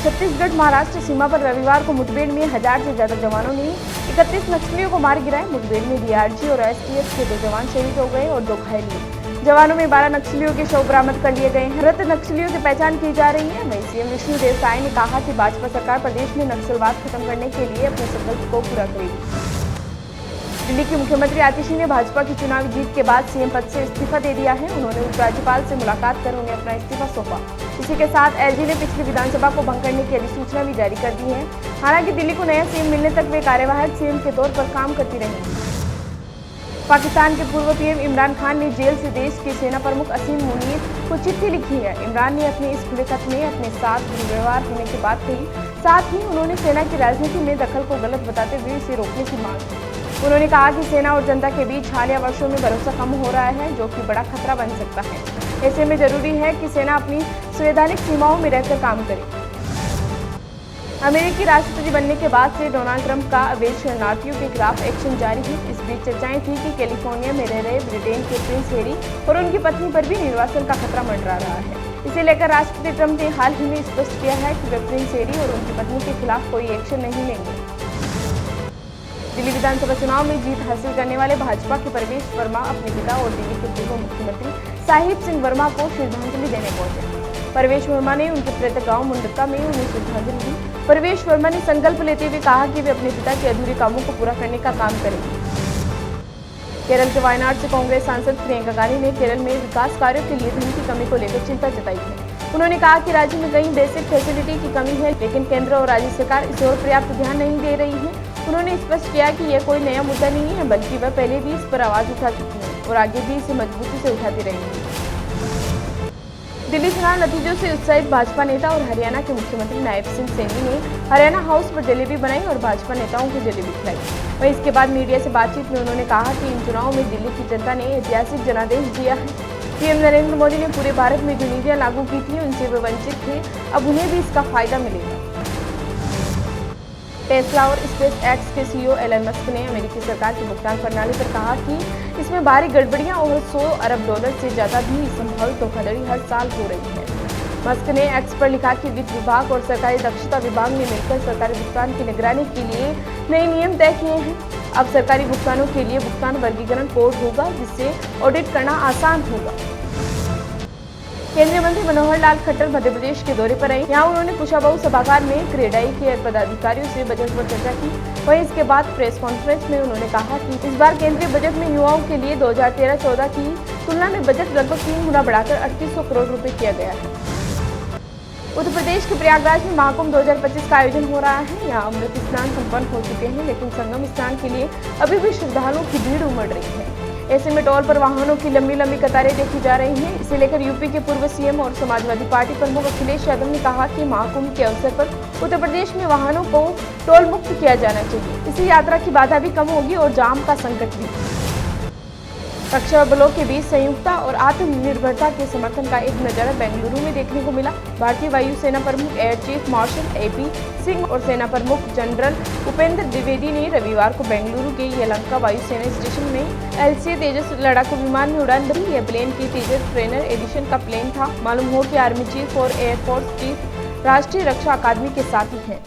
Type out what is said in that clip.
छत्तीसगढ़ महाराष्ट्र सीमा पर रविवार को मुठभेड़ में 1000 से ज्यादा जवानों ने 31 नक्सलियों को मार गिराया। मुठभेड़ में डीआरजी और एसटीएफ के 2 जवान शहीद हो गए और 2 घायल हुए। जवानों में 12 नक्सलियों के शव बरामद कर लिए गए हैं। मृत नक्सलियों की पहचान की जा रही है। वहीं सीएम विष्णुदेव साय ने कहा कि भाजपा सरकार प्रदेश में नक्सलवाद खत्म करने के लिए अपने संकल्प को पूरा करेगी। दिल्ली के मुख्यमंत्री आतिशी ने भाजपा की चुनावी जीत के बाद सीएम पद से इस्तीफा दे दिया है। उन्होंने उपराज्यपाल से मुलाकात कर उन्हें अपना इस्तीफा सौंपा। इसी के साथ एलजी ने पिछली विधानसभा को भंग करने की अधिसूचना भी जारी कर दी है। हालांकि दिल्ली को नया सीएम मिलने तक वे कार्यवाहक सीएम के तौर पर काम करती रहेंगी। पाकिस्तान के पूर्व पीएम इमरान खान ने जेल से देश के सेना प्रमुख असीम मुनीर को चिट्ठी लिखी है। इमरान ने अपने इस खुले खत में अपने साथ दुर्व्यवहार होने की बात कही। साथ ही उन्होंने सेना की राजनीति में दखल को गलत बताते हुए इसे रोकने की मांग की। उन्होंने कहा कि सेना और जनता के बीच हालिया वर्षों में भरोसा कम हो रहा है, जो कि बड़ा खतरा बन सकता है। ऐसे में जरूरी है कि सेना अपनी संवैधानिक सीमाओं में रहकर काम करे। अमेरिकी राष्ट्रपति बनने के बाद से डोनाल्ड ट्रंप का अवैध शरणार्थियों के खिलाफ एक्शन जारी है। इस बीच चर्चाएं थी कि कैलिफोर्निया में रह रहे ब्रिटेन के प्रिंस हैरी और उनकी पत्नी पर भी निर्वासन का खतरा मंडरा रहा है। इसे लेकर राष्ट्रपति ट्रंप ने हाल ही में स्पष्ट किया है कि वे प्रिंस हैरी और उनकी पत्नी के खिलाफ कोई एक्शन नहीं लेंगे। दिल्ली विधानसभा चुनाव में जीत हासिल करने वाले भाजपा के परवेश वर्मा अपने पिता और दिल्ली के पूर्व मुख्यमंत्री साहिब सिंह वर्मा को श्रद्धांजलि देने पहुंचे। परवेश वर्मा ने उनके पैतृक गांव मुंडका में उन्हें श्रद्धांजलि दी। परवेश वर्मा ने संकल्प लेते हुए कहा कि वे अपने पिता के अधूरे कामों को पूरा करने का काम करेंगे। केरल के वायनाड से कांग्रेस सांसद प्रियंका गांधी ने केरल में विकास कार्यों के लिए धन की कमी को लेकर चिंता जताई है। उन्होंने कहा कि राज्य में कई बेसिक फैसिलिटी की कमी है, लेकिन केंद्र और राज्य सरकार इस ओर पर्याप्त ध्यान नहीं दे रही है। उन्होंने स्पष्ट किया कि यह कोई नया मुद्दा नहीं है, बल्कि वह पहले भी इस पर आवाज उठा चुकी है और आगे भी इसे मजबूती से उठाती रहेंगी। दिल्ली चुनाव नतीजों से उत्साहित भाजपा नेता और हरियाणा के मुख्यमंत्री नायब सिंह सैनी ने हरियाणा हाउस पर जलेबी बनाई और भाजपा नेताओं को जलेबी खिलाई। वहीं इसके बाद मीडिया से बातचीत में उन्होंने कहा कि इन चुनावों में दिल्ली की जनता ने ऐतिहासिक जनादेश दिया है। पीएम नरेंद्र मोदी ने पूरे भारत में जो नीतियां लागू की थी उनसे वे वंचित थे, अब उन्हें भी इसका फायदा मिलेगा। टेस्ला और स्पेस एक्स के सीईओ एलन मस्क ने अमेरिकी सरकार की भुगतान प्रणाली पर कहा कि इसमें भारी गड़बड़ियां और $100 अरब से ज्यादा भी संभावित धोखाधड़ी हर साल हो रही है। मस्क ने एक्स पर लिखा कि वित्त विभाग और सरकारी दक्षता विभाग ने मिलकर सरकारी भुगतान की निगरानी के लिए नए नियम तय किए हैं। अब सरकारी भुगतानों के लिए भुगतान वर्गीकरण कोड होगा, जिससे ऑडिट करना आसान होगा। केंद्रीय मंत्री मनोहर लाल खट्टर मध्य प्रदेश के दौरे पर आए। यहाँ उन्होंने कुशाभाऊ सभागार में क्रेडाई के पदाधिकारियों से बजट पर चर्चा की। वहीं इसके बाद प्रेस कॉन्फ्रेंस में उन्होंने कहा कि इस बार केंद्रीय बजट में युवाओं के लिए 2013-14 की तुलना में बजट लगभग 3 गुना बढ़ाकर 3800 करोड़ रुपए किया गया है। उत्तर प्रदेश के प्रयागराज में महाकुंभ 2025 का आयोजन हो रहा है। यहाँ अमृत स्नान संपन्न हो चुके हैं, लेकिन संगम स्नान के लिए अभी भी श्रद्धालुओं की भीड़ उमड़ रही है। ऐसे में टोल पर वाहनों की लंबी लंबी कतारें देखी जा रही हैं। इसे लेकर यूपी के पूर्व सीएम और समाजवादी पार्टी प्रमुख अखिलेश यादव ने कहा कि महाकुंभ के अवसर पर उत्तर प्रदेश में वाहनों को टोल मुक्त किया जाना चाहिए। इससे यात्रा की बाधा भी कम होगी और जाम का संकट भी। रक्षा बलों के बीच संयुक्तता और आत्मनिर्भरता के समर्थन का एक नजारा बेंगलुरु में देखने को मिला। भारतीय वायुसेना प्रमुख air chief marshal AP Singh और सेना प्रमुख जनरल उपेंद्र द्विवेदी ने रविवार को बेंगलुरु के यलहंका वायुसेना स्टेशन में LCA तेजस लड़ाकू विमान में उड़ान भरी। यह प्लेन की तेजस ट्रेनर एडिशन का प्लेन था। मालूम हो कि आर्मी चीफ और एयरफोर्स चीफ राष्ट्रीय रक्षा अकादमी के साथ ही हैं।